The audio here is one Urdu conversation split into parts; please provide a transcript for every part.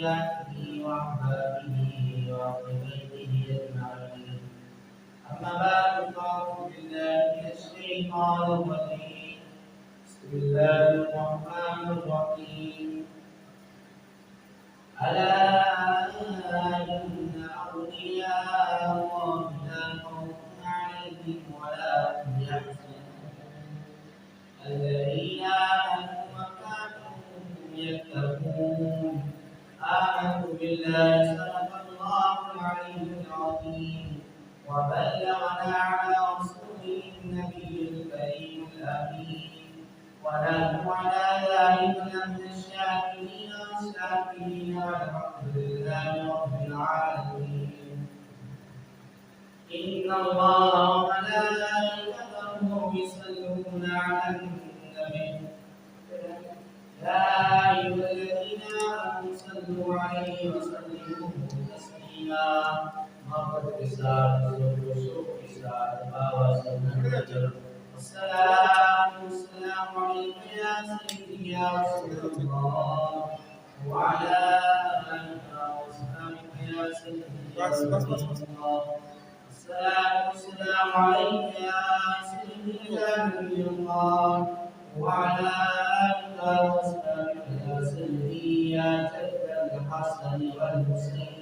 ذريته وأحبابه وأهل بيته أجمعين. أما بعد فأعوذ بالله من الشيطان الرجيم. بسم الله الرحمن الرحيم. ألا إن أولياء الله لا خوف عليهم ولا هم يحزنون الذين آمنوا وكانوا يتقون. آمنت بالله صدق الله العلي العظيم وبلغنا على رسوله النبي الكريم الأمين ونحن على ذلك من الشاكرين والشاكرين والحمد لله رب العالمين. إن الله وملائكته يصلون على النبي يا أيها الذين آمنوا صلوا عليه وسلموا تسليما. محبت کے ساتھ شوق کے ساتھ بابا سلام السلام علیکم یا سیدی یا رسول اللہ وعلى آلك وصحبك يا سيدي يا رسول الله. السلام عليك يا سيدي يا نبي الله وعلى آلك وصحبك يا سيدي يا جد الحسن والحسين.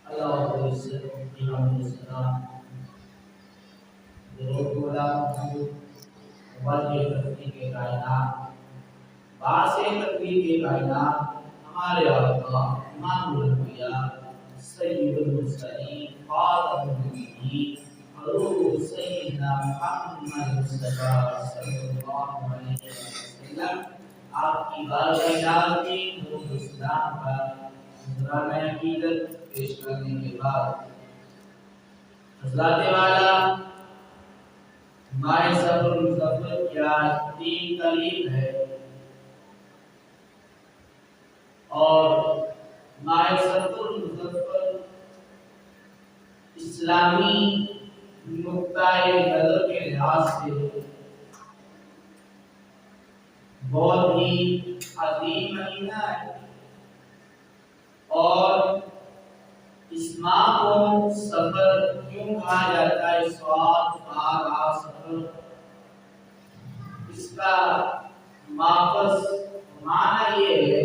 اللہ السلام کے کائنات باعث تخلیق کائنات ہمارے آقا امام الانبیاء سید المرسلین خاتم النبیین حضور سیدنا محمد مصطفیٰ صلی اللہ علیہ وسلم آپ کی بارگاہ میں نور اسلام کا نذرانہ عقیدت پیش کرنے کے بعد حضرات والا ماہ صبر المظفر کی آج 3 تاریخ ہے اور ماہ صبر المظفر اسلامی نقطہ نظر کے لحاظ سے بہت ہی عظیم مہینہ ہے اور اس ماہ کو سفر کیوں کہا جاتا ہے؟ سوال سفر، اس کا ماخذ معنی یہ ہے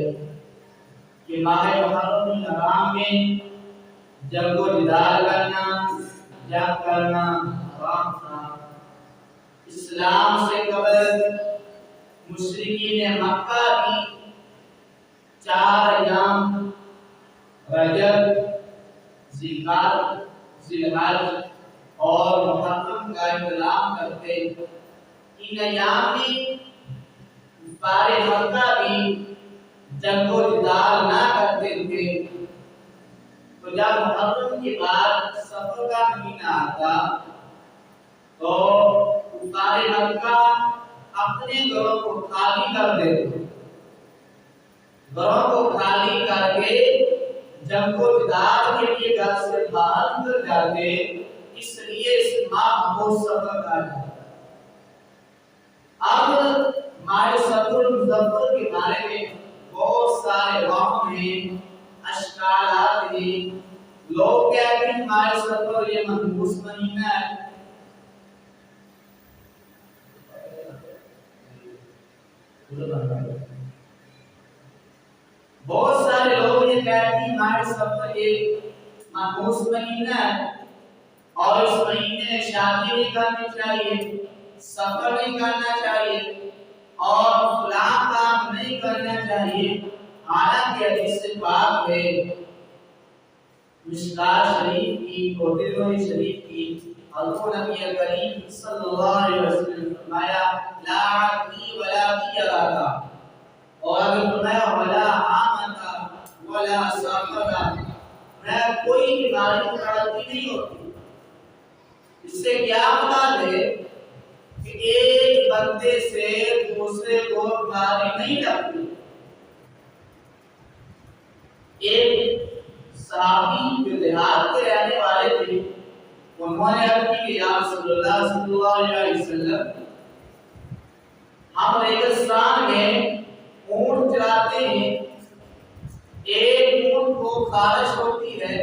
کہ ماہ محرم الحرام میں جنگ و جدال کرنا، جنگ کرنا حرام تھا. اسلام سے قبل مشرکین مکہ کی 4 ایام رجب، ذوالقعدہ، ذوالحج اور محرم کا احترام کرتے. ان ایام میں کفار مکہ بھی جنگ و جدال نہ کرتے تھے. تو جب محرم کے بعد صفر کا مہینہ آتا تو کفار مکہ اپنے گھروں کو خالی کر دیتے، گھروں کو خالی کر کے جنگ و جدال کے لیے گھر سے باہر نکل جاتے. اس لیے اس ماہ کو صفر کہا جاتا ہے. اب ماہ صفر المظفر کے بارے میں بہت سارے وہم ہیں، اشکالات ہیں. لوگ کہتے ہیں ماہ صفر یہ منحوس مہینہ ہے. بہت سارے لوگ یہ کہتے ہیں ماہ صفر ایک منحوس مہینہ ہے اور اس مہینے میں شادی نہیں کرنی چاہیے، سفر نہیں کرنا چاہیے اور فلاں کام نہیں کرنا چاہیے. حالانکہ حدیث پاک ہے مشکات شریف کی، ترمذی شریف کی، حضور نبی کریم صلی اللہ علیہ وسلم نے فرمایا لا عقلی ولا قیراتا، اور اگر فرمایا ولا عامتا ولا سافرا، میں کوئی بیماری پڑتی نہیں ہوتی. اس سے کیا مراد ہے کہ ایک بندے سے دوسرے کو بیماری نہیں لگتی. ایک صحابی جو دیہات کے رہنے والے تھے انہوں نے عرض کی کہ یا رسول اللہ صلی اللہ علیہ وسلم ہم ریگستان میں اونٹ چلاتے ہیں، ایک اونٹ کو خارش ہوتی ہے،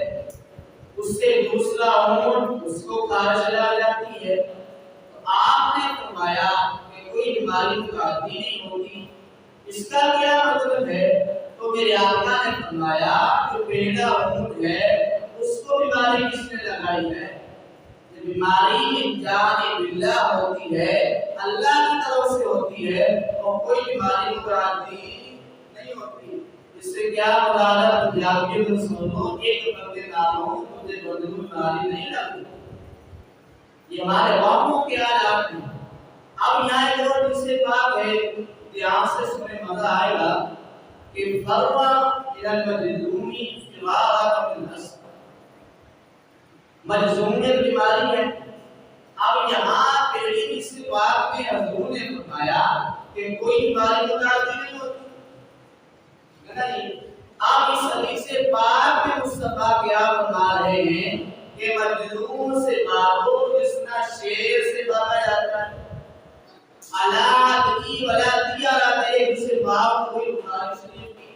اس سے دوسرا اونٹ اس کو خارش لگ جاتی ہے، تو آپ نے فرمایا کہ کوئی بیماری متعدی نہیں ہوتی، اس کا کیا مطلب ہے؟ تو میرے آقا نے فرمایا جو پہلا اونٹ ہے اس کو بیماری کس نے لگائی ہے؟ بیماری جان باللہ ہوتی ہے، اللہ کی طرف سے ہوتی ہے، اور کوئی بیماری متعدی نہیں ہوتی۔ اس سے کیا مراد ہے؟ پنجابی میں سنو، ایک بندے ناموں مجھے بدلو بیماری نہیں لگتی، یہ ہمارے قوموں کے حالات ہیں۔ اب یہاں ایک اور جس سے بات ہے، دھیان سے سنیں، مزہ آئے گا کہ فروا المجذومی فراغت من النصب، مجذومیت بیماری ہے۔ اب یہاں پہلی اس بات میں حضور نے فرمایا کہ کوئی بیماری متعدی نہیں ہوتی، ہے نا جی؟ اب اس حدیث پاک میں مصطفیٰ کیا فرما رہے ہیں کہ مجذوم سے بھاگو جس طرح شیر سے بھاگا جاتا ہے، اولاد کی ولادی آتا ہے جس سے باپ کوئی بخاری شریف کی،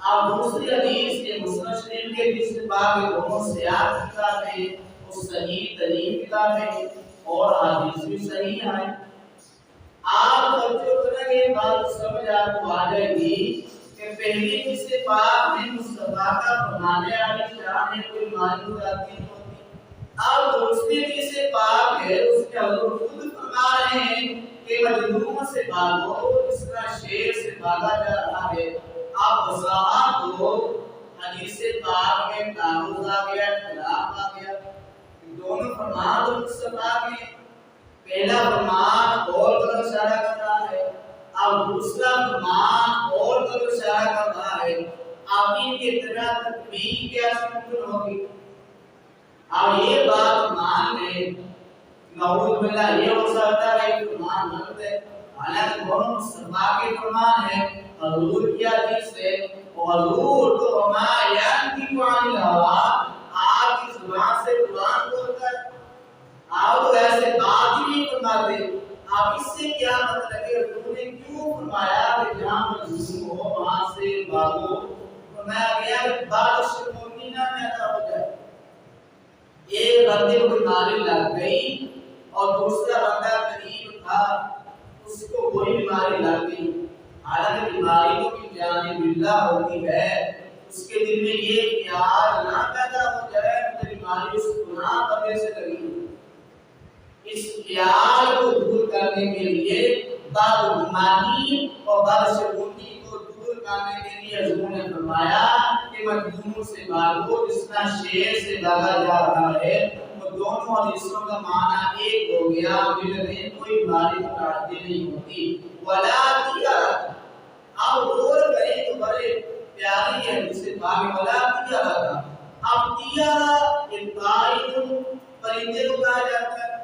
اور دوسری حدیث کے مسلم شریف کے جس سے باپ کے دونوں سیاق کتاب ہے، وہ صحیح ترین کتاب ہے اور حدیث بھی صحیح ہے۔ آپ بچوں کو نا یہ بات سمجھ آپ کو آ جائے گی کہ پہلی جس سے باپ نے مصطفیٰ کا فرمانے والی شان ہے، کوئی بیماری متعدی نہیں ہوتی۔ اب دوسری جس سے باپ ہے اس کے حضور خود فرما رہے ہیں کہ مجذوم سے بھاگو اس طرح شیر سے بھاگا جا رہا ہے۔ آپ وضاحت دو، حدیث پاک میں تعارض آ گیا، اختلاف آ گیا، دونوں فرمان تو مصطفیٰ کے، پہلا فرمان اور طرف اشارہ کر رہا ہے اور دوسرا فرمان اور طرف اشارہ کر رہا ہے۔ آپ ان کی اتباع تطبیق کیسے ممکن ہوگی؟ اب یہ بات مان لیں، نعوذ باللہ یہ ہو سکتا ہے کہ فرمان غلط ہے، حالانکہ دونوں مصطفیٰ کے فرمان ہیں، حضور کی حدیث ہے، اور حضور تو وما ينطق عن الهوى، آپ کی زبان سے قرآن بولتا ہے، آپ تو ایسے بات ہی نہیں فرماتے۔ آپ اس سے کیا مطلب ہے؟ حضور نے کیوں فرمایا کہ جہاں مجذوم ہو وہاں سے بھاگو؟ فرمایا گیا کہ بارش مونی نہ پیدا ہو جائے، ایک بندے کو بیماری لگ گئی اور دوسرا بندہ قریب تھا، اس کو کوئی بیماری لگ گئی، حالانکہ بیماری تو بھی جان باللہ ہوتی ہے، اس کے دل میں یہ خیال نہ پیدا ہو جائے کہ بیماری اس گناہ بندے سے لگی، اس خیال کو دور کرنے کے لیے بدگمانی اور بدشگونی کو دور کرنے کے لیے حضور نے فرمایا کہ مجذوم سے بھاگو جس طرح شیر سے بھاگا جا رہا ہے۔ وہ دونوں حدیثوں کا معنی ایک ہو گیا، جن میں کوئی بیماری متعدی نہیں ہوتی۔ ولا تجارت، اب غور کریں تو بڑے پیاری ہے جسے پاک ولا تجارت، اب تجارت طائر پرندے کو کہا جاتا ہے۔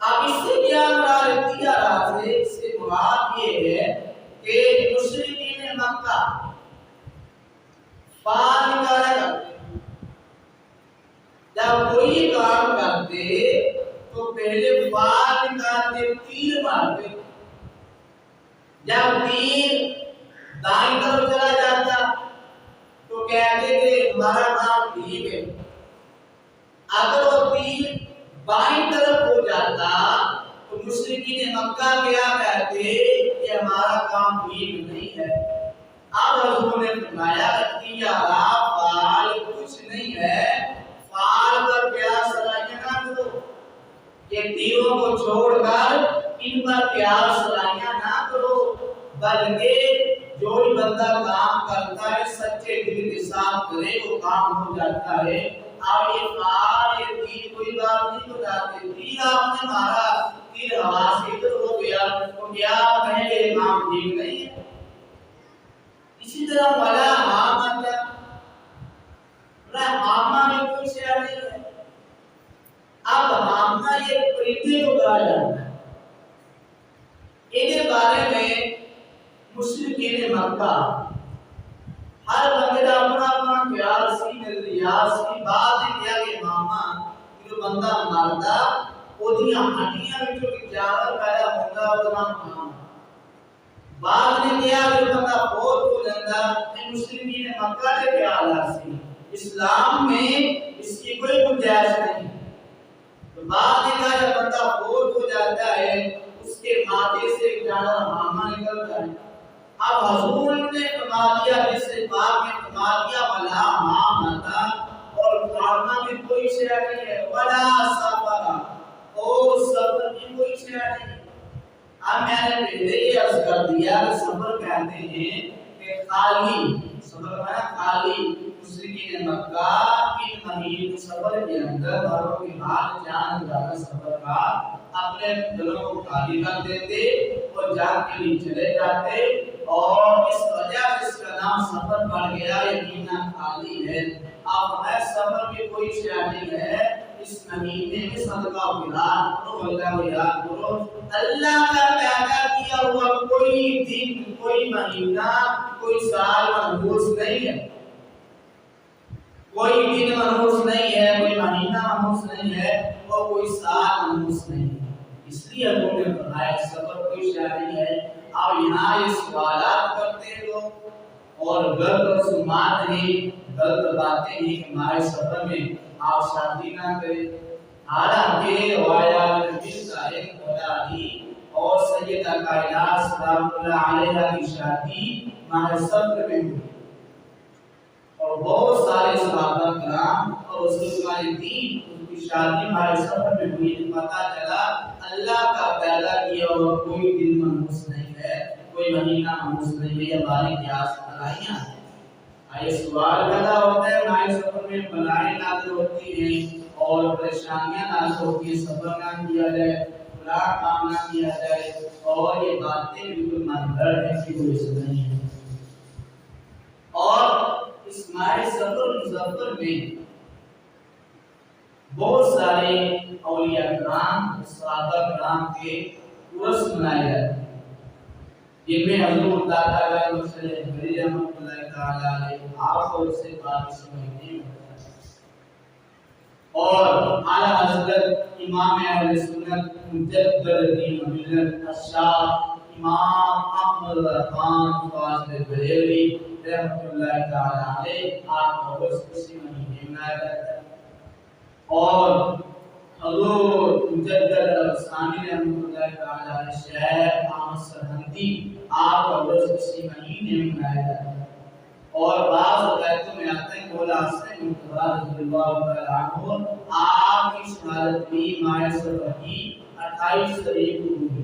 اب اس سے کیا مراد تجارت سے؟ اس سے مراد یہ ہے کہ مشرکین مکہ فال نکالا کرتے، جب کوئی کام کرتے تو پہلے فال نکالتے، تیر مارتے، جب تیر دائیں طرف چلا جاتا تو کہتے کہ ہمارا کام ٹھیک ہے، اگر وہ تیر بائیں طرف ہو جاتا تو مشرکین مکہ کیا کہتے کہ ہمارا کام ٹھیک نہیں ہے۔ اب حضور نے فرمایا کہ فعال کچھ نہیں ہے، فعال پر پیاس سلائیاں نہ کرو، یہ تیروں کو چھوڑ کر ان پر پیاس سلائیاں نہ کرو، بلکہ جو بندہ کام کرتا ہے سچے دل کے ساتھ کرے وہ کام ہو جاتا ہے۔ اب یہ فعال یہ تیر کوئی بات نہیں بتاتے، تیر آپ نے مارا، تیر ہوا سے ادھر ہو گیا تو کیا کہیں کہ یہ کام ٹھیک نہیں ہے؟ اسی طرح ولا حامت، حامہ میں کوئی شے نہیں ہے۔ اب حامہ یہ پرندے کو کہا جاتا ہے، ان بارے میں مشرکین مکہ ہر بندے کا اپنا اپنا خیال سی نظریات سی بات ہے کیا کہ حامہ جو بندہ مارتا ਉਹਦੀਆਂ ਹੱਡੀਆਂ ਵਿੱਚੋਂ ਜਾਨਵਰ ਪੈਦਾ ਹੁੰਦਾ ਉਹਦਾ ਨਾਮ بعد نے کیا جو بندہ فوت ہو جاتا ہے مسلمین مکہ کے خیالات سے اسلام میں اس کی کوئی گنجائش نہیں. تو بعد نے کہا جب بندہ فوت ہو جاتا ہے اس کے ماتھے سے ایک جانور ہامہ نکلتا ہے. اب حضور نے فرما دیا جس سے پاک نے فرما دیا ولا ہامتا اور ہامہ میں کوئی شے نہیں ہے ولا صبر اور صبر میں کوئی شے نہیں. اب میں نے پہلے یہ عرض کر دیا کہ صبر کہتے ہیں کہ خالی صبر ہے خالی مشرکین مکہ ان مہین صبر کے اندر داروں کی حال جان زیادہ صبر کا اپنے دلوں کو خالی کر دیتے اور جان کے لیے چلے جاتے اور اس وجہ سے اس کا نام صبر پڑ گیا. یقینا خالی ہے اب ہے صبر میں کوئی شے نہیں ہے. اس مہینے میں صدقہ خیرات کرو اللہ کو یاد کرو. اللہ کا پیدا کیا ہوا کوئی دن کوئی مہینہ کوئی سال منحوس نہیں ہے. کوئی دن منحوس نہیں ہے کوئی مہینہ منحوس نہیں ہے اور کوئی سال منحوس نہیں ہے. اس لیے ہم نے فرمایا صبر کوئی شے نہیں ہے. آپ یہاں یہ سوالات کرتے ہو اور غلط رسومات ہیں غلط باتیں ہیں کہ ہمارے صبر میں آپ شادی نہ کریں. حالانکہ روایات نبی صاحب خدای اور سیدہ کائنات سلام اللہ علیہا کی شادی ماہ صبر میں ہوئی اور بہت سارے صحابہ کرام اور رسول اللہ دین کی شادی ماہ صبر میں ہوئی. پتہ چلا اللہ کا پیدا کیا ہوا کوئی دن منحوس نہیں ہے کوئی مہینہ منحوس نہیں ہے. ہماری قیاس بنائیاں ہیں. یہ سوال پیدا ہوتا ہے ماہ صبر میں بلائیں نازل ہوتی ہیں اور پریشانیاں نازل ہوتی ہیں. صبر نہ کیا جائے فلاں کام نہ کیا جائے اور یہ باتیں بالکل منظر ہے کہ کوئی سے نہیں ہے. اور اس ماہ صبر مظفر میں بہت سارے اولیاء کرام صحابہ کرام کے عرس منائے جاتے ہیں جن میں حضور داتا علیہ وسلم رحمۃ اللہ تعالی علیہ آپ اور سے بات سمجھنے اور اعلی حضرت امام اہل سنت مجدد الدین ملت الشاہ امام احمد خان فاضل بریلوی رحمۃ اللہ تعالی علیہ آپ اور اسی مہینے منایا جاتا ہے. اور حضور مجدد الثانی رحمۃ اللہ تعالی علیہ شیخ احمد سرہندی آپ اور اسی مہینے منایا جاتا ہے. اور بعض روایتوں میں آتا ہے کہ مولا حسن منتظر رضی اللہ تعالی عنہ آپ کی شہادت بھی ماہ صبر کی 28 تاریخ کو ہوئی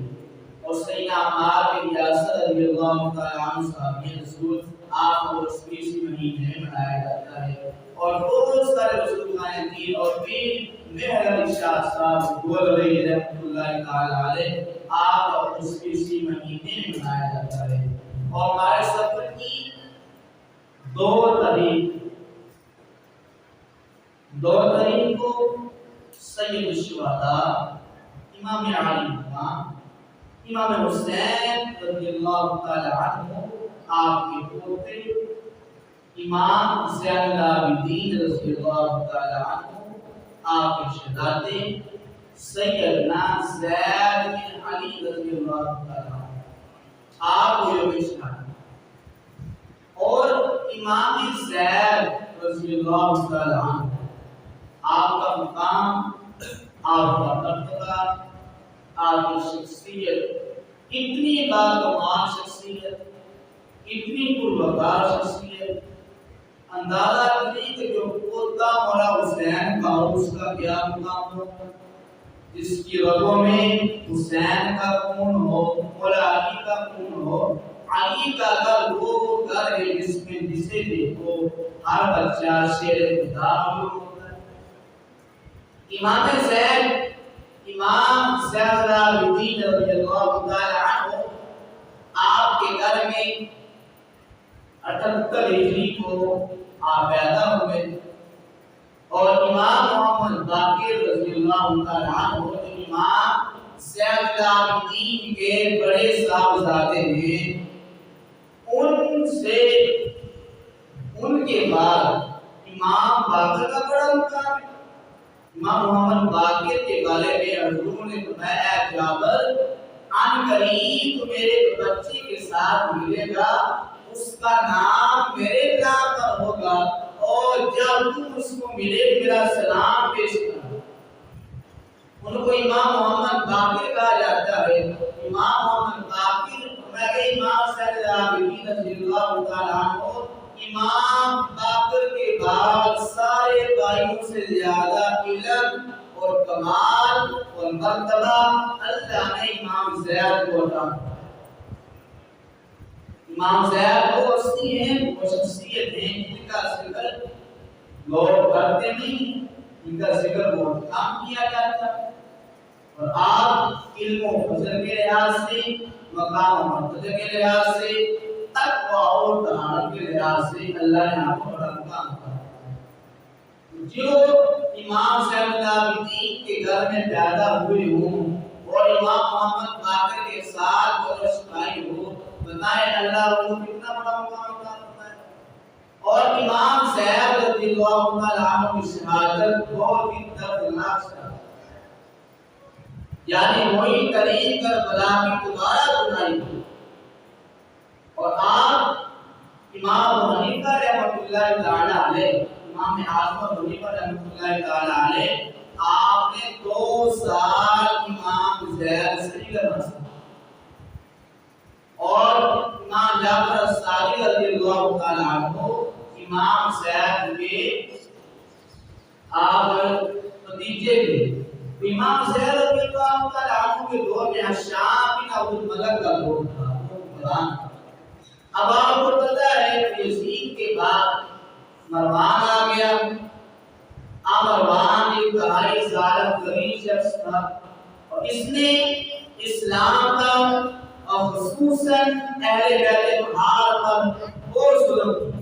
اور سیدنا عمار بن یاسر رضی اللہ تعالی عنہ صحابی رسول آپ کو اسی مہینے میں منایا جاتا ہے. اور بہت سارے رسول اللہ دین اور پیر مہر علی شاہ صاحب گولوی رحمۃ اللہ تعالی علیہ آپ کو اسی مہینے میں منایا جاتا ہے. اور ماہ صبر کی دو تاریخ کو سید الشہداء امام علی مقام امام حسین رضی اللہ تعالی عنہ آپ کے پوتے امام زین العابدین رضی اللہ تعالی عنہ آپ کے شہزادے سیدنا زید بن علی رضی اللہ تعالی عنہ آپ کو یوم شہادت اور امام زید رضی اللہ تعالی عنہ آپ کا مقام آپ کا مرتبہ آپ کی شخصیت اتنی باکمال شخصیت اتنی پروکار شخصیت اندازہ کریں کہ جو پوتا مولا حسین کا اس کا کیا مقام ہوگا جس کی رگوں میں حسین کا خون ہو مولا علی کا خون ہو علی کا گھر وہ گھر ہے جس میں جسے دیکھو ہر بچہ شیر خدا ہوتا ہے. امام زین العابدین رضی اللہ تعالی عنہ آپ کے گھر میں 78 ہجری کو آپ پیدا ہوئے اور امام محمد باقر رضی اللہ تعالی عنہ امام زین العابدین کے بڑے صاحبزادے ہیں. ان کے بعد امام باقر کا بڑا مقام ہے امام محمد باقر کے بارے میں حضور نے فرمایا اے جابر ان قریب میرے بچے کے ساتھ ملے گا اس کا نام میرے نام پر ہوگا اور جب تم اس کو ملے میرا سلام پیش کرنا۔ ان کو امام محمد باقر کہا جاتا ہے۔ امام محمد باقر ہمارے امام صاحب العابدین رضی اللہ تعالیٰ عنہ امام باقر کے بعد سارے بھائیوں سے زیادہ علم اور کمال اور مرتبہ اللہ نے امام زید کو عطا کیا۔ امام زید وہ ہستی ہیں، وہ شخصیت ہیں جن کا ذکر لوگ کرتے نہیں، ان کا ذکر بہت کم کیا جاتا ہے، اور آپ علم و فضل کے لحاظ سے، مقام و مرتبہ کے لحاظ سے، تقوی اور طہارت کے لحاظ سے اللہ نے آپ کو بڑا مقام دیا۔ جو امام صاحب العابدین کے گھر میں پیدا ہوئے ہوں اور امام محمد باقر کے ساتھ برس پائی ہو، بتائیں اللہ کو کتنا بڑا مقام عطا فرمائے۔ اور امام صاحب رضی اللہ تعالیٰ عنہ کی شہادت بہت ہی دردناک شہادت، یعنی وہی قریب کربلا کی دوبارہ بنائی ہوئی۔ اور آپ امام ابو حنیفہ رحمۃ اللہ تعالی علیہ، امام اعظم ابو حنیفہ رحمۃ اللہ تعالی علیہ، آپ نے 2 سال امام زید سے علم حاصل کیا، اور امام جعفر الصادق رضی اللہ تعالی عنہ امام زید کے آپ نتیجے تھے۔ امام زید رضی اللہ تعالی عنہ کے دور میں ہشام بن عبد الملک کا دور تھا، حکمران تھا۔ اب آپ کو پتا ہے کہ یزید کے بعد مروان آ گیا۔ مروان ایک انتہائی ظالم غریب شخص تھا، اور اس نے اسلام کا اور خصوصاً اہل بیت طہار پر بہت ظلم کیا،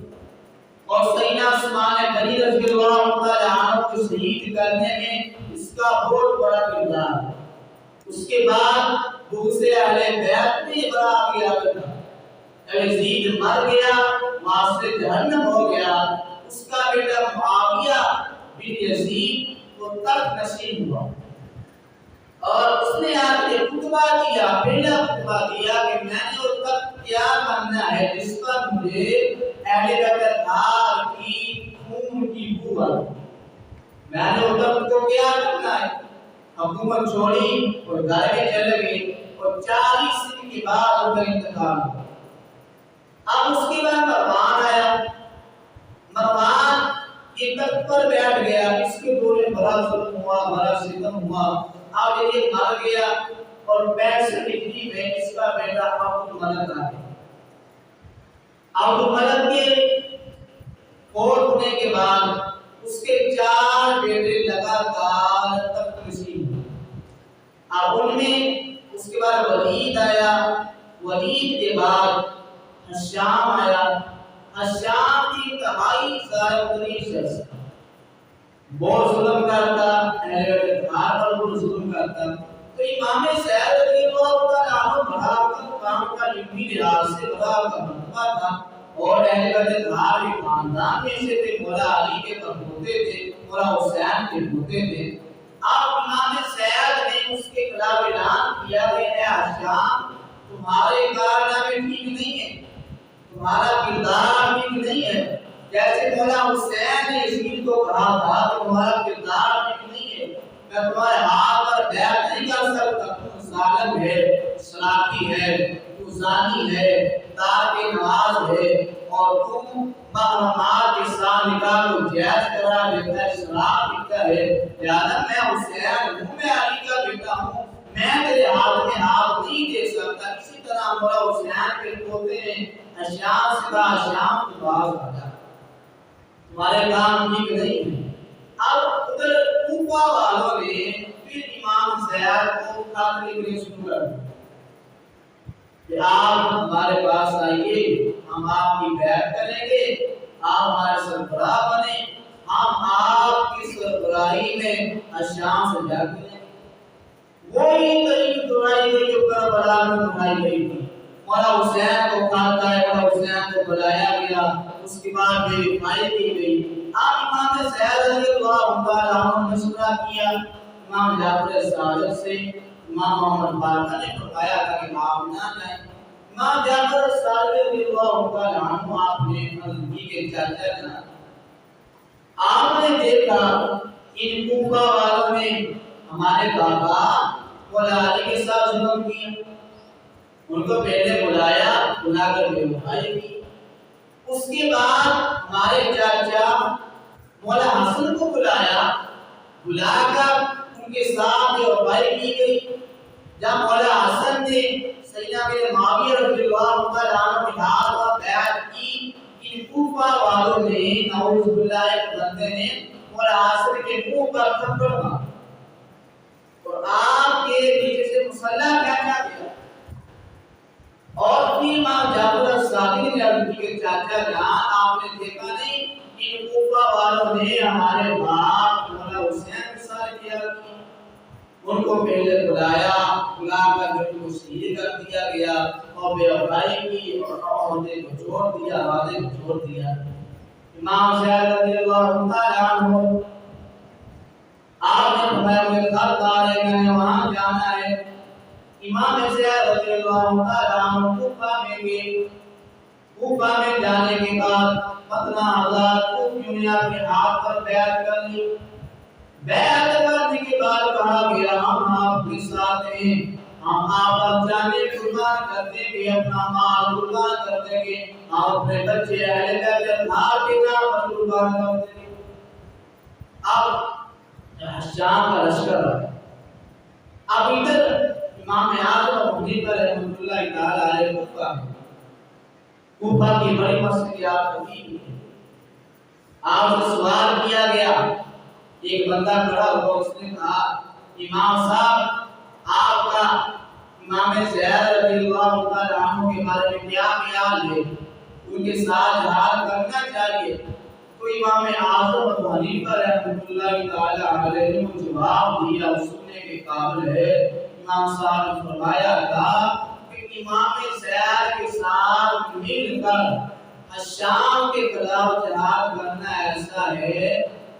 اور سیدنا عثمان غنی رضی اللہ تعالی عنہ کو شہید کرنے میں اس کا بہت بڑا کردار ہے۔ اس کے بعد دوسرے اہل بیت میں برا کیا تھا۔ یزید مر گیا، وہاں سے جہنم ہو گیا، اس کا بیٹا معاویہ بن یزید وہ ترک نشین ہوا، اور اس نے آ کے خطبہ دیا، پہلا خطبہ دیا کہ میں نے اس وقت کیا کرنا ہے جس پر مجھے اہل بیت طہار کی خون کی بو آئی، میں نے اس وقت کو کیا کرنا ہے۔ حکومت چھوڑی اور گھر میں چلے گئے، اور 40 دن کے بعد ان کا انتقال ہوا۔ اب اس کے بعد مروان آیا۔ مروان ایک تخت پر بیٹھ گیا، اس کے دور میں بڑا ظلم ہوا، بڑا ستم ہوا۔ اب یہ مر گیا، اور 65 ہجری میں اس کا بیٹا عبد الملک آ گیا۔ عبد الملک کے فوت ہونے کے بعد اس کے 4 بیٹے لگاتار تخت نشین ہوئے۔ اب ان میں اس کے بعد ولید آیا، ولید کے بعد ہشام آیا۔ ہشام کی انتہائی ظالم ترین شخص، بہت ظلم کرتا، اہل بیت طہار پر بہت ظلم کرتا۔ تو امام زید رضی اللہ تعالیٰ عنہ بڑا مقام کا علمی لحاظ سے بڑا مرتبہ تھا، اور اہل بیت طہار کے خاندان میں سے تھے، مولا علی کے پڑپوتے تھے، مولا حسین کے پوتے تھے۔ اب امام زید نے اس کے خلاف اعلان کیا کہ اے ہشام، تمہارے کارنامے ٹھیک نہیں ہیں، تمہارا کردار ٹھیک نہیں ہے۔ جیسے مولا حسین نے یزید کو کہا تھا کہ تمہارا کردار ٹھیک نہیں ہے، میں تمہارے ہاتھ پر بیعت نہیں کر سکتا، تو ظالم ہے، شرابی ہے، تو زانی ہے، تارک نماز ہے، اور تو محرمات کے ساتھ نکاح کو جائز قرار دیتا ہے، شراب پیتا ہے، لہذا میں حسین ہوں، میں علی کا بیٹا ہوں، میں تیرے ہاتھ میں ہاتھ نہیں دے سکتا۔ اسی طرح مولا حسین کے پوتے نے ہشام سے کہا ہشام تو باز آ جا، تمہارے کام ٹھیک نہیں ہے۔ اب ادھر کوفہ والوں نے پھر امام زید کو قتل کرنے شروع کر دیا کہ آپ ہمارے پاس آئیے، ہم آپ کی بیعت کریں گے، آپ ہمارے سربراہ بنے، ہم آپ کی سربراہی میں ہشام سے جنگ کریں گے۔ وہی طریق دہرائی گئی جو کربلا میں دہرائی گئی تھی۔ مولا حسین کو کھاتا ہے، مولا حسین کو بلایا گیا، اس کے بعد میری فائل کی گئی. آپ امام زید رضی اللہ تعالیٰ عنہ نے مشورہ کیا امام جعفر صادق سے. امام محمد باقر نے فرمایا تھا کہ آپ نہ جائیں. امام جعفر صادق رضی اللہ تعالیٰ عنہ آپ نے نبی کے چاچا جان آپ نے دیکھا ان کوفہ والوں نے ہمارے بابا مولا علی کے ساتھ ظلم کیا. ان کو پہلے بلایا, بلا کر بے وفائی کی. اس کے بعد ہمارے چاچا مولا حسن کو بلایا, بلا کر ان کے ساتھ بے وفائی کی گئی. جب مولا حسن نے سیدنا میرے معاویہ رضی اللہ تعالیٰ عنہ کے ہاتھ پر بیعت کی, ان کوفہ والوں نے نعوذ باللہ ایک بندے نے مولا حسن کے منہ پر تھپڑ مارا اور آپ کے نیچے سے مسلح پھینکا دیا. اور پھر امام جعفر صادق نے عرض کی کہ چاچا جان آپ نے دیکھا نہیں ان کوفہ والوں نے ہمارے باپ مولا حسین کے ساتھ کیا کی. ان کو پہلے بلایا, بلا کر ان کو شہید کر دیا گیا اور بے وفائی کی اور عہدے کو چھوڑ دیا, وعدے کو چھوڑ دیا. امام زید رضی اللہ تعالیٰ عنہ آپ نے فرمایا مجھے خبردار ہے میں نے وہاں جانا ہے. امام زید رضی اللہ تعالیٰ عنہ کوفہ میں گئے. کوفہ میں جانے کے بعد 15,000 کوفیوں نے اپنے ہاتھ پر بیعت کر لی. بیعت کرنے کے بعد کہا گیا ہم آپ کے ساتھ ہیں, ہم آپ پر جانے قربان کر دیں گے, اپنا مال قربان کر دیں گے, ہم اپنے بچے اہل بیت اللہ کے نام پر قربان کر دیں گے. اب شام کا لشکر ہے. اب ادھر امام اعظم ابو حنیفہ رحمۃ اللہ تعالی علیہ کوفہ کی بڑی مسجد یاد ہوئی. آپ سے سوال کیا گیا, ایک بندہ کھڑا ہوا, اس نے کہا امام صاحب آپ کا امام زید رضی اللہ تعالیٰ عنہ کے بارے میں کیا خیال ہے, ان کے ساتھ جہاد کرنا چاہیے؟ تو امام اعظم ابو حنیفہ رحمۃ اللہ تعالی علیہ نے جواب دیا, سننے کے قابل ہے. امام صاحب نے فرمایا تھا کہ امام زید کے ساتھ مل کر شام کے خلاف جہاد کرنا ایسا ہے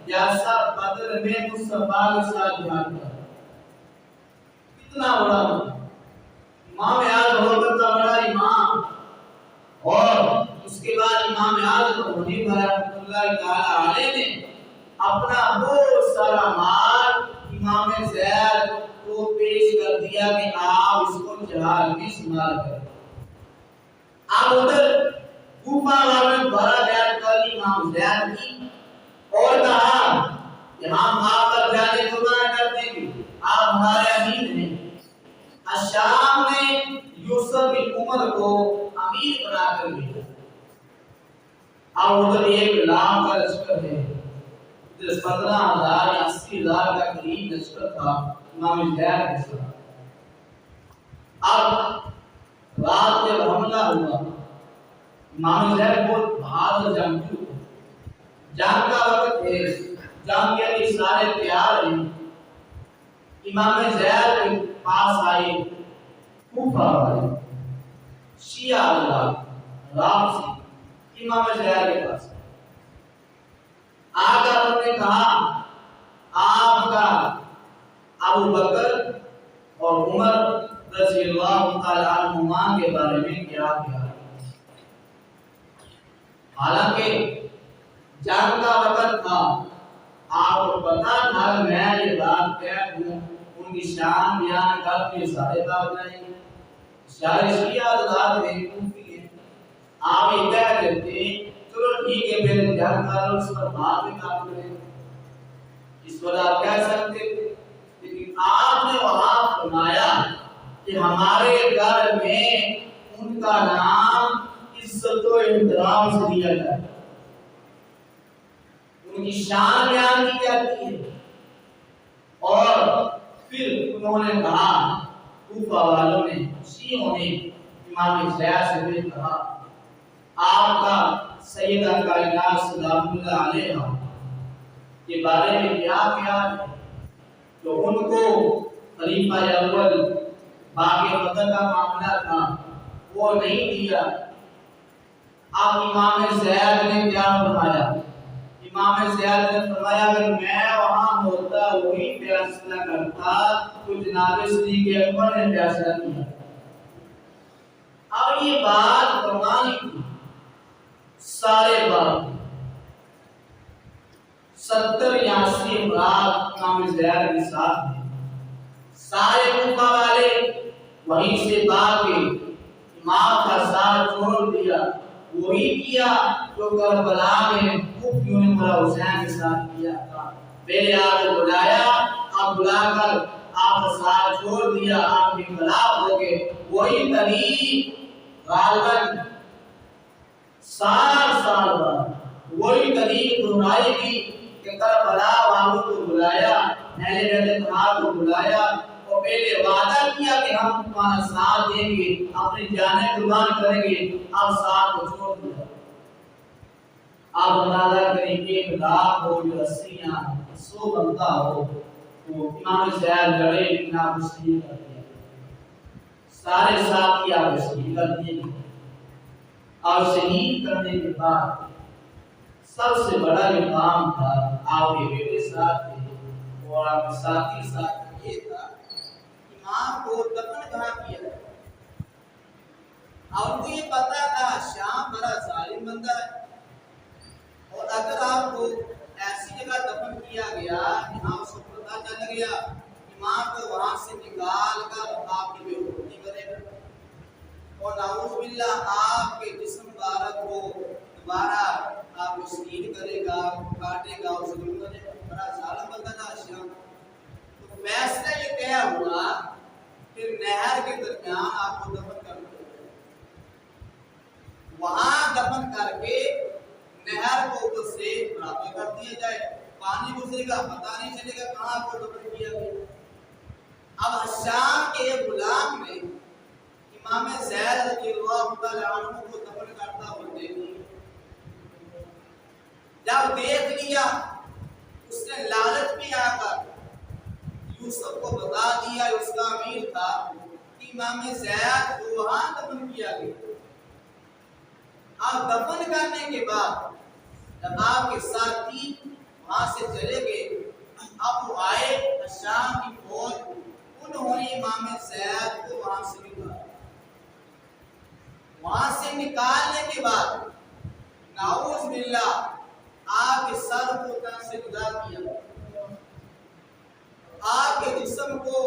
جیسا بدر میں مصطفیٰ کے ساتھ جہاد کرنا. کتنا بڑا امام اعظم بہت بڑا امام, اور اس کے بعد امام اعظم ابو حنیفہ رحمۃ اللہ تعالی علیہ نے اپنا بہت سارا مال امام زید کو پیش کر دیا کہ آپ اس کو جہاد میں استعمال کریں. اب ادھر کوفہ والوں نے بڑا بیعت کر لی امام زید کی اور کہا کہ ہم آپ پر جانے قربان کر دیں گے, آپ ہمارے امیر ہیں. الشام نے یوسف بن عمر کو امیر بنا کر بھیجا. اب ادھر ایک لاکھ کا لشکر ہے, 15,000 یا 80,000 کا قریب لشکر تھا امام زید کے ساتھ. اب رات جب حملہ ہوا, امام زید بہت بہادر جنگجو, جنگ کا وقت ہے, جنگ کے لیے سارے تیار ہیں. امام زید کے پاس آئے کوفہ والے شیعہ اللہ رافضی امام زید کے پاس آ کر انہوں نے کہا آپ کا ابو بکر اور عمر رضی اللہ تعالی عنہما کے بارے میں کیا خیال ہے؟ حالانکہ جنگ کا وقت تھا, آپ کو پتا تھا میں یہ بات کہہ دوں ان کی شان بیان کر کے سارے بات جائیں گے. سارے شیعہ حضرات ہیں, کوفی ہیں, آپ یہ کہہ دیتے چلو ٹھیک ہے پھر جنگ کرو, اس پر بات بھی کام کریں, اس پر آپ کہہ سکتے تھے. لیکن آپ نے وہاں فرمایا کہ ہمارے گھر میں ان کا نام عزت و احترام سے لیا جائے, ان کی شان بیان کی جاتی ہے. اور پھر انہوں نے کہا, کوفہ والوں نے شیعوں نے امام زید سے بھی کہا آپ کا سیدہ کائنات سلام اللہ علیہ کے بارے میں کیا خیال ہے؟ تو ان کو خلیفہ اول باقی فتح کا معاملہ تھا وہ نہیں دیا. اب امام زید نے کیا فرمایا؟ امام زید نے فرمایا اگر میں وہاں ہوتا وہی فیصلہ کرتا تو جناب صدیق اکبر نے فیصلہ کیا۔ اب یہ بات فرمانی تھی سارے بات 70-80 افراد امام زید کے ساتھ تھے، سارے کوفہ والے وہیں سے بھاگ کے امام کا ساتھ چھوڑ دیا، وہی کیا جو کربلا میں کوفیوں نے مولا حسین کے ساتھ کیا تھا۔ پہلے آپ کو بلایا، آپ بلا کر آپ کا ساتھ چھوڑ دیا، آپ کے خلاف ہو گئے، وہی طریق غالباً سال بعد وہی طریق دہرائی گی کہ کربلا والوں کو بلایا، اہل بیت اتحاد کو بلایا اور پہلے وعدہ کیا کہ ہم تمہارا ساتھ دیں گے، اپنی جانیں قربان کریں گے، اب ساتھ کو چھوڑ دیا۔ آپ اندازہ کریں کہ 1 لاکھ ہو یا 80 یا 100 بندہ ہو تو امام زید لڑے لیکن آپ اس لیے کر دیا، سارے ساتھی آپ اس لیے کر دیے۔ اور شہید کرنے کے بعد سب سے بڑا جو کام تھا آپ کے بیٹے ساتھ تھے اور آپ کے ساتھی ساتھ یہ تھا امام کو دفن کہاں کیا جائے۔ اور مجھے یہ پتا تھا شام بڑا ظالم بندہ ہے اور اگر آپ کو ایسی جگہ دفن کیا گیا جہاں اس کو پتا چل گیا امام کو وہاں سے نکال کر آپ کی بے حرمتی کرے گا اور نعوذ باللہ آپ کے جسم مبارک کو دوبارہ آپ کو شہید کرے گا، کاٹے گا اور ظلم کرے گا، بڑا ظالم بندہ تھا شام۔ تو فیصلہ یہ کیا ہوا کہ نہر کے درمیان آپ کو دفن کر دیا جائے، وہاں دفن کر کے نہر کو اوپر سے برابر کر دیا جائے، پانی گزرے گا پتہ نہیں چلے گا کہاں کو دفن کیا گیا۔ اب شام کے غلام نے امام زید رضی اللہ تعالی عنہ کو دفن کرتا ہوا دیکھ لیا، جب دیکھ لیا اس نے لالچ میں آ کر یوسف کو بتا دیا، اس کا امیر تھا کہ امام زید کو وہاں دفن کیا گیا۔ اب دفن کرنے کے بعد جب آپ کے ساتھی وہاں سے چلے گئے، اب وہ آئے شام کی فوج، انہوں نے امام زید کو وہاں سے نکالا۔ وہاں سے نکالنے کے بعد نعوذ باللہ آپ کے سر کو تن سے جدا کیا، آپ کے جسم کو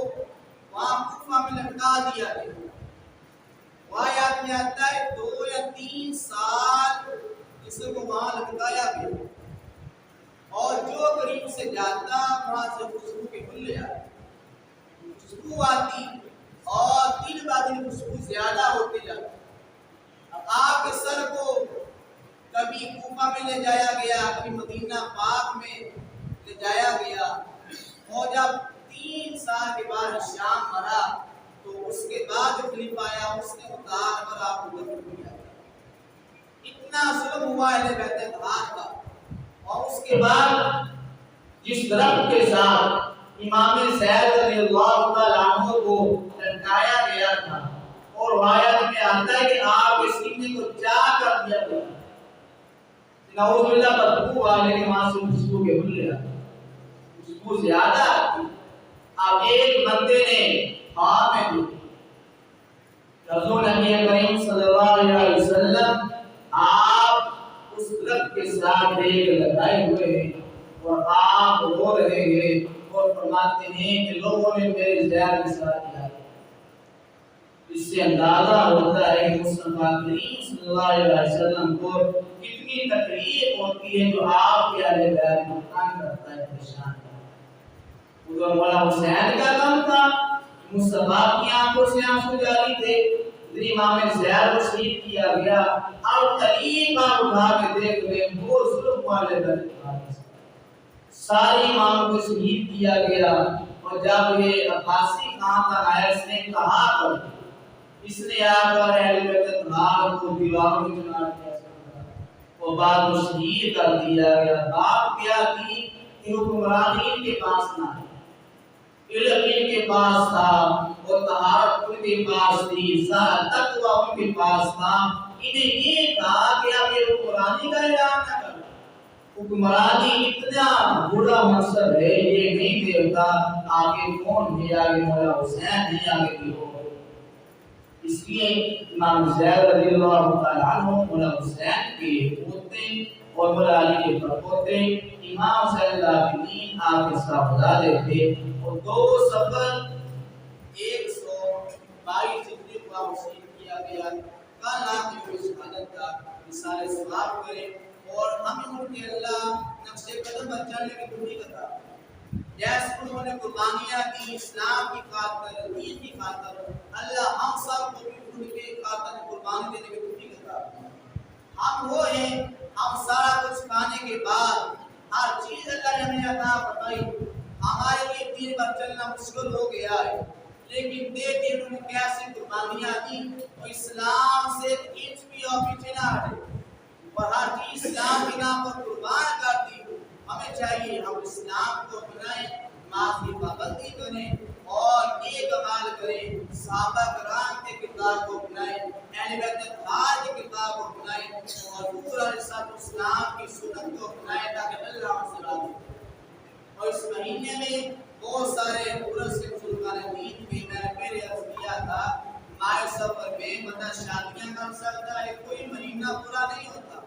وہاں کوفہ میں لٹکا دیا گیا۔ روایات میں آتا ہے 2 یا 3 سال جسم کو وہاں لٹکایا گیا اور جو قریب سے جاتا وہاں سے خوشبو کے بلے آتے، خوشبو آتی اور دن بعد دن خوشبو زیادہ ہوتے جاتی۔ آپ کے سر کو کبھی کوفہ میں لے جایا گیا، کبھی مدینہ پاک میں لے جایا گیا اور جب 3 سال کے بعد شام مرا تو اس کے بعد جو خلیفہ آیا اس نے اتار کر آپ کو دفن کیا۔ اتنا ظلم ہوا اہل بیت اتحاد کا۔ اور اس کے بعد جس درخت کے ساتھ امام زید رضی اللہ تعالی عنہ کو لٹکایا گیا تھا اور روایت میں آتا ہے کہ آپ کے سینے کو چاک کر دیا گیا، نعوذ باللہ بدبو آنے کے وہاں سے خوشبو کے بلے آتے، خوشبو زیادہ آتی۔ اب ایک بندے نے خواب میں دیکھا رسول نبی کریم صلی اللہ علیہ وسلم آپ اس درخت کے ساتھ ایک لگائے ہوئے ہیں اور آپ رو رہے ہیں اور فرماتے ہیں کہ لوگوں نے میرے زید کے ساتھ کیا۔ اس سے اندازہ ہوتا ہے کہ مصطفیٰ کریم صلی اللہ علیہ وسلم کو کتنی تکلیف ہوتی ہے جو آپ کے اہل بیت کو تنگ کرتا ہے، پریشان کرتا ہے۔ ادھر مولا حسین کا کام تھا، مصطفیٰ کی آنکھوں سے آنسو جاری تھے، ادھر امام زید کو شہید کیا گیا۔ اب قریب آپ اٹھا کے دیکھ لیں وہ ظلم والے درد سارے اماموں کو شہید کیا گیا۔ اور جب یہ عباسی خان کا نائب نے کہا کر اس نے آ کر اہل بیت اتحاد کو دیواروں میں چڑھا دیا، وہ بات کو شہید کر دیا گیا۔ بات کیا تھی کہ حکمرانی ان کے پاس نہ ہے، علم ان کے پاس تھا اور طہارت ان کے پاس تھی، تقوی ان کے پاس تھا، انہیں یہ کہا کہ آپ یہ حکمرانی کا اعلان نہ کریں. حکمرانی اتنا بڑا منصب ہے، یہ نہیں دیکھتا آگے کون ہے، آگے مولا حسین نہیں، آگے کی ہو. اس لیے امام زید رضی اللہ تعالیٰ عنہ مولا حسین کے پوتے اور مولا علی کے پڑپوتے امام حسین العابدین آپ کے صاحبزادے تھے. اور 2 سفر 122 ہجری کو مسلم کیا گیا. کل آپ نے اس حالت کا مثال ثواب کرے اور ہمیں ان کے اللہ نقش قدم پر چلنے کی توفیق عطا. جیسے انہوں نے قربانیاں دی اسلام کی خاطر، دین کی خاطر، اللہ ہم سب کو بھی ان کے خاطر قربانی دینے کی توفیق عطا. ہم وہ ہیں، ہم سارا کچھ کھانے کے بعد ہر چیز اللہ نے ہمیں عطا فرمائی، ہمارے لیے دین پر چلنا مشکل ہو گیا ہے، لیکن دیکھیں انہوں نے کیسے قربانیاں دی اور اسلام سے انچ بھی اور پیچھے نہ ہٹے اور ہر چیز اسلام کے نام پر قربان کر دی. ہمیں چاہیے ہم اسلام کو اپنائیں، نماز کی پابندی کریں اور نیک اعمال کریں، صحابہ کرام کے کردار کو اپنائیں، اہل بیت اطہار کے کردار کو اپنائیں اور حضور علیہ السلام کی سنت کو اپنائیں تاکہ اللہ ہم سے راضی ہو. اور اس مہینے میں بہت سارے عرس سے بزرگان دین بھی میں نے پہلے عرض کیا تھا، ماہ سفر میں بندہ شادیاں کر سکتا ہے، کوئی مہینہ پورا نہیں ہوتا.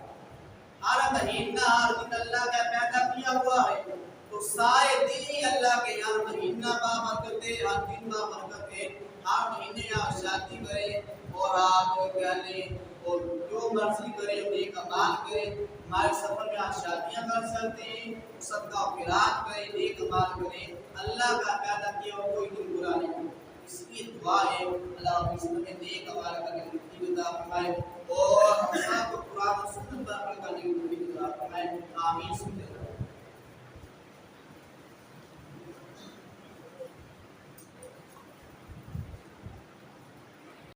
ہر مہینہ ہر دن اللہ کا پیدا کیا ہوا ہے، تو سارے دن ہی اللہ کے، ہر مہینہ بابرکت ہے، ہر دن بابرکت ہے. ہر مہینے آپ شادی کریں اور آپ کیا لیں اور جو مرضی کریں نیک اعمال کریں. ہمارے سفر میں آپ شادیاں کر سکتے ہیں، صدقہ و خیرات کریں، نیک اعمال کریں. اللہ کا پیدا کیا ہوا کوئی دن برا نہیں. اس کی دعا ہے اللہ اس میں نیک اعمال کرنے کی توفیق عطا فرمائے اور ہم سب کو قرآن و سنت پر عمل کرنے کی توفیق عطا فرمائے. آمین.